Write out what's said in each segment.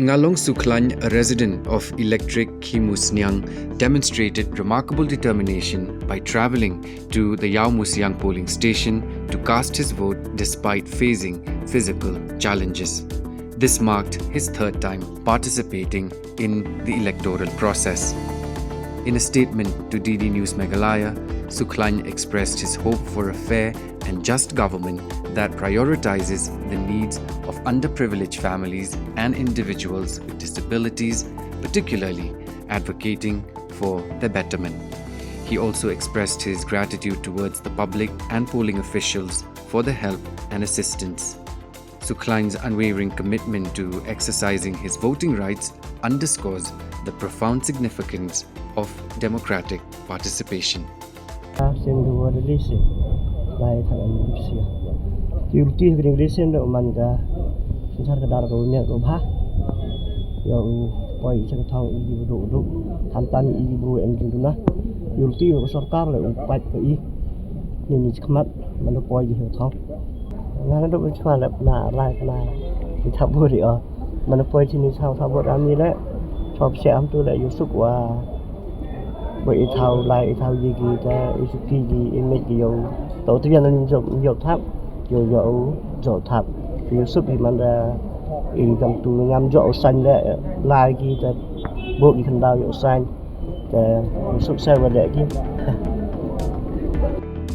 Ngalong Sukhlain, a resident of Electric Khimusniang, demonstrated remarkable determination by travelling to the Iawmusiang polling station to cast his vote despite facing physical challenges. This marked his third time participating in the electoral process. In a statement to DD News Meghalaya, Sukhlain expressed his hope for a fair and just government that prioritizes the needs of underprivileged families and individuals with disabilities, particularly advocating for their betterment. He also expressed his gratitude towards the public and polling officials for their help and assistance. Sukhlain's unwavering commitment to exercising his voting rights underscores the profound significance of democratic participation.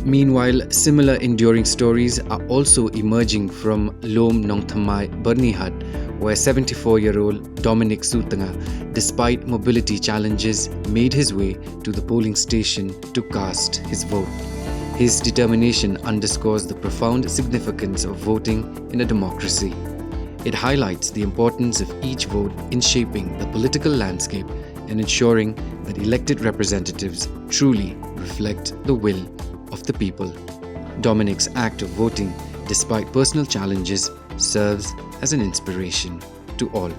Meanwhile, similar enduring stories are also emerging from Lum Nongthymmai Byrnihat, where 74-year-old Dominic Sutnga, despite mobility challenges, made his way to the polling station to cast his vote. His determination underscores the profound significance of voting in a democracy. It highlights the importance of each vote in shaping the political landscape and ensuring that elected representatives truly reflect the will of the people. Dominic's act of voting, despite personal challenges, serves as an inspiration to all.